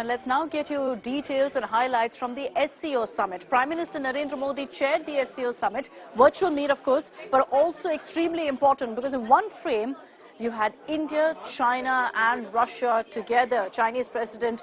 and let's now get you details and highlights from the SCO summit. Prime Minister Narendra Modi chaired the SCO summit, virtual meet of course, but also extremely important because in one frame you had India, China and Russia together. Chinese President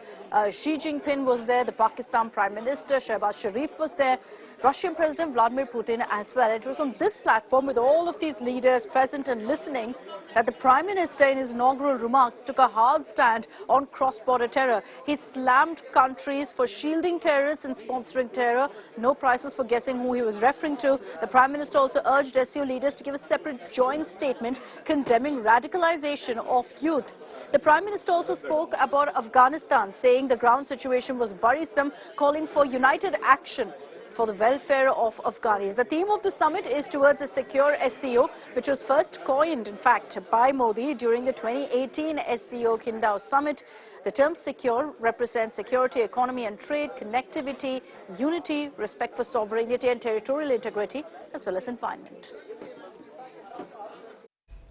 Xi Jinping was there, the Pakistan Prime Minister Shehbaz Sharif was there, Russian President Vladimir Putin as well. It was on this platform with all of these leaders present and listening that the Prime Minister in his inaugural remarks took a hard stand on cross-border terror. He slammed countries for shielding terrorists and sponsoring terror. No prizes for guessing who he was referring to. The Prime Minister also urged SCO leaders to give a separate joint statement condemning radicalization of youth. The Prime Minister also spoke about Afghanistan, saying the ground situation was worrisome, calling for united action for the welfare of Afghanis. The theme of the summit is towards a secure SCO, which was first coined, in fact, by Modi during the 2018 SCO Qingdao summit. The term secure represents security, economy and trade, connectivity, unity, respect for sovereignty and territorial integrity, as well as environment.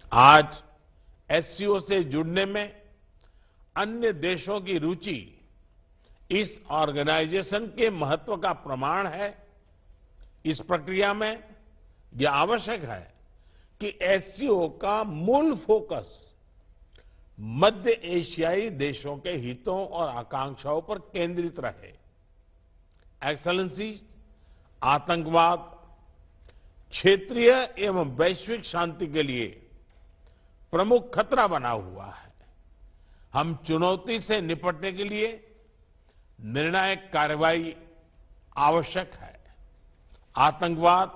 आज SCO से जुड़ने में अन्य देशों की रुचि इस organisation के महत्व का प्रमाण है। इस प्रक्रिया में यह आवश्यक है कि SCO का मूल फोकस मध्य एशियाई देशों के हितों और आकांक्षाओं पर केंद्रित रहे। एक्सेलेंसी, आतंकवाद क्षेत्रीय एवं वैश्विक शांति के लिए प्रमुख खतरा बना हुआ है। हम चुनौती से निपटने के लिए निर्णायक कार्रवाई आवश्यक है। आतंकवाद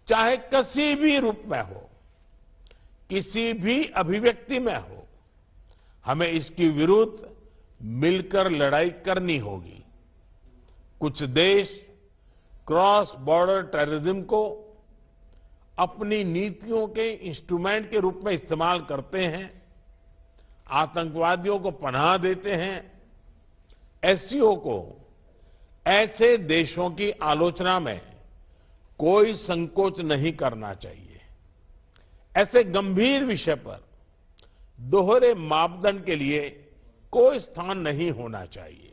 चाहे किसी भी रूप में हो, किसी भी अभिव्यक्ति में हो, हमें इसके विरुद्ध मिलकर लड़ाई करनी होगी। कुछ देश क्रॉस बॉर्डर टेररिज्म को अपनी नीतियों के इंस्ट्रूमेंट के रूप में इस्तेमाल करते हैं, आतंकवादियों को पनाह देते हैं। SCO को ऐसे देशों की आलोचना में कोई संकोच नहीं करना चाहिए। ऐसे गंभीर विषय पर दोहरे मापदंड के लिए कोई स्थान नहीं होना चाहिए।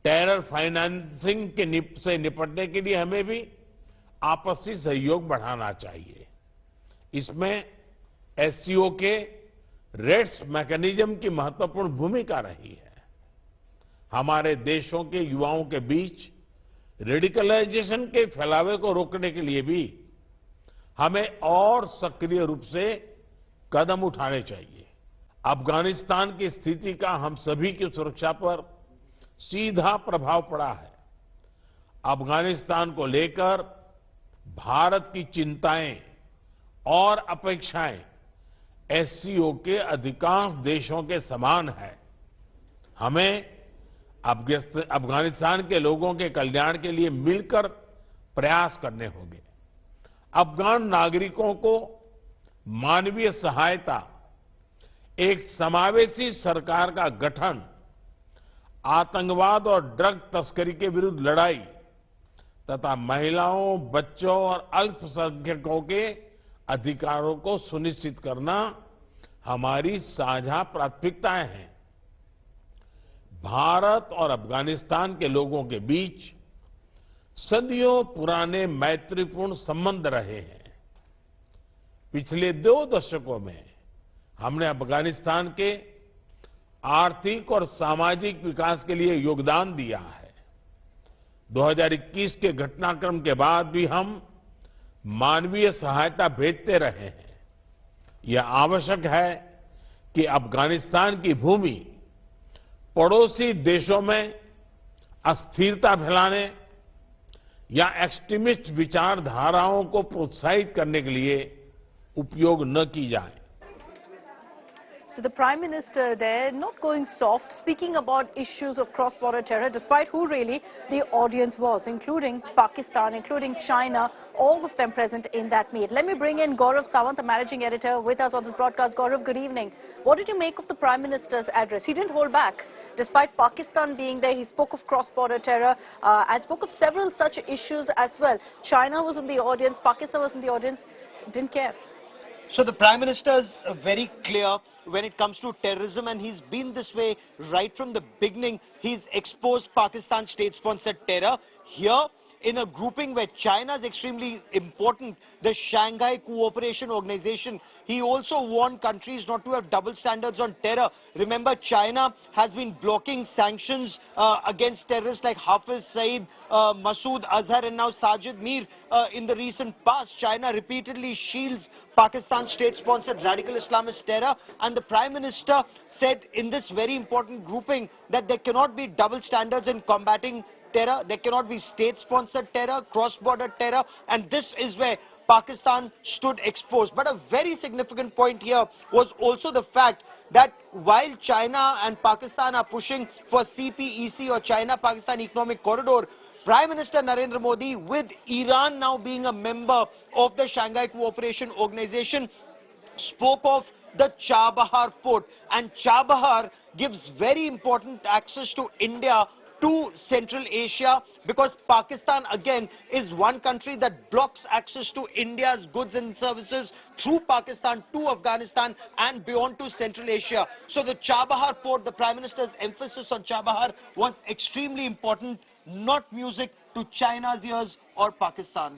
टेरर फाइनेंसिंग से निपटने के लिए हमें भी आपसी सहयोग बढ़ाना चाहिए। इसमें SCO के रेड्स मैकेनिज्म की महत्वपूर्ण भूमिका रही है। हमारे देशों के युवाओं के बीच रेडिकलाइजेशन के फैलावे को रोकने के लिए भी हमें और सक्रिय रूप से कदम उठाने चाहिए। अफगानिस्तान की स्थिति का हम सभी की सुरक्षा पर सीधा प्रभाव पड़ा है। अफगानिस्तान को लेकर भारत की चिंताएं और अपेक्षाएं SCO के अधिकांश देशों के समान है। हमें अफगानिस्तान के लोगों के कल्याण के लिए मिलकर प्रयास करने होंगे। अफगान नागरिकों को मानवीय सहायता, एक समावेशी सरकार का गठन, आतंकवाद और ड्रग तस्करी के विरुद्ध लड़ाई तथा महिलाओं, बच्चों और अल्पसंख्यकों के अधिकारों को सुनिश्चित करना हमारी साझा प्राथमिकताएं हैं। भारत और अफगानिस्तान के लोगों के बीच सदियों पुराने मैत्रीपूर्ण संबंध रहे हैं। पिछले 2 दशकों में हमने अफगानिस्तान के आर्थिक और सामाजिक विकास के लिए योगदान दिया है। 2021 के घटनाक्रम के बाद भी हम मानवीय सहायता भेजते रहे हैं। यह आवश्यक है कि अफगानिस्तान की भूमि पड़ोसी देशों में अस्थिरता फैलाने या एक्सट्रीमिस्ट विचारधाराओं को प्रोत्साहित करने के लिए उपयोग न की जाए। So the Prime Minister there not going soft, speaking about issues of cross-border terror, despite who really the audience was, including Pakistan, including China, all of them present in that meet. Let me bring in Gaurav Sawant, the managing editor, with us on this broadcast. Gaurav, good evening. What did you make of the Prime Minister's address? He didn't hold back. Despite Pakistan being there, he spoke of cross-border terror and spoke of several such issues as well. China was in the audience, Pakistan was in the audience, didn't care. So the Prime Minister is very clear when it comes to terrorism, and he's been this way right from the beginning. He's exposed Pakistan's state-sponsored terror. Here, in a grouping where China is extremely important, the Shanghai Cooperation Organization, he also warned countries not to have double standards on terror. Remember, China has been blocking sanctions against terrorists like Hafiz Saeed, Masood Azhar and now Sajid Mir. In the recent past, China repeatedly shields Pakistan's state-sponsored radical Islamist terror, and the Prime Minister said in this very important grouping that there cannot be double standards in combating terror, there cannot be state-sponsored terror, cross-border terror, and this is where Pakistan stood exposed. But a very significant point here was also the fact that while China and Pakistan are pushing for CPEC or China-Pakistan Economic Corridor, Prime Minister Narendra Modi, with Iran now being a member of the Shanghai Cooperation Organization, spoke of the Chabahar port, and Chabahar gives very important access to India to Central Asia, because Pakistan again is one country that blocks access to India's goods and services through Pakistan to Afghanistan and beyond to Central Asia. So the Chabahar port, the Prime Minister's emphasis on Chabahar was extremely important, not music to China's ears or Pakistan.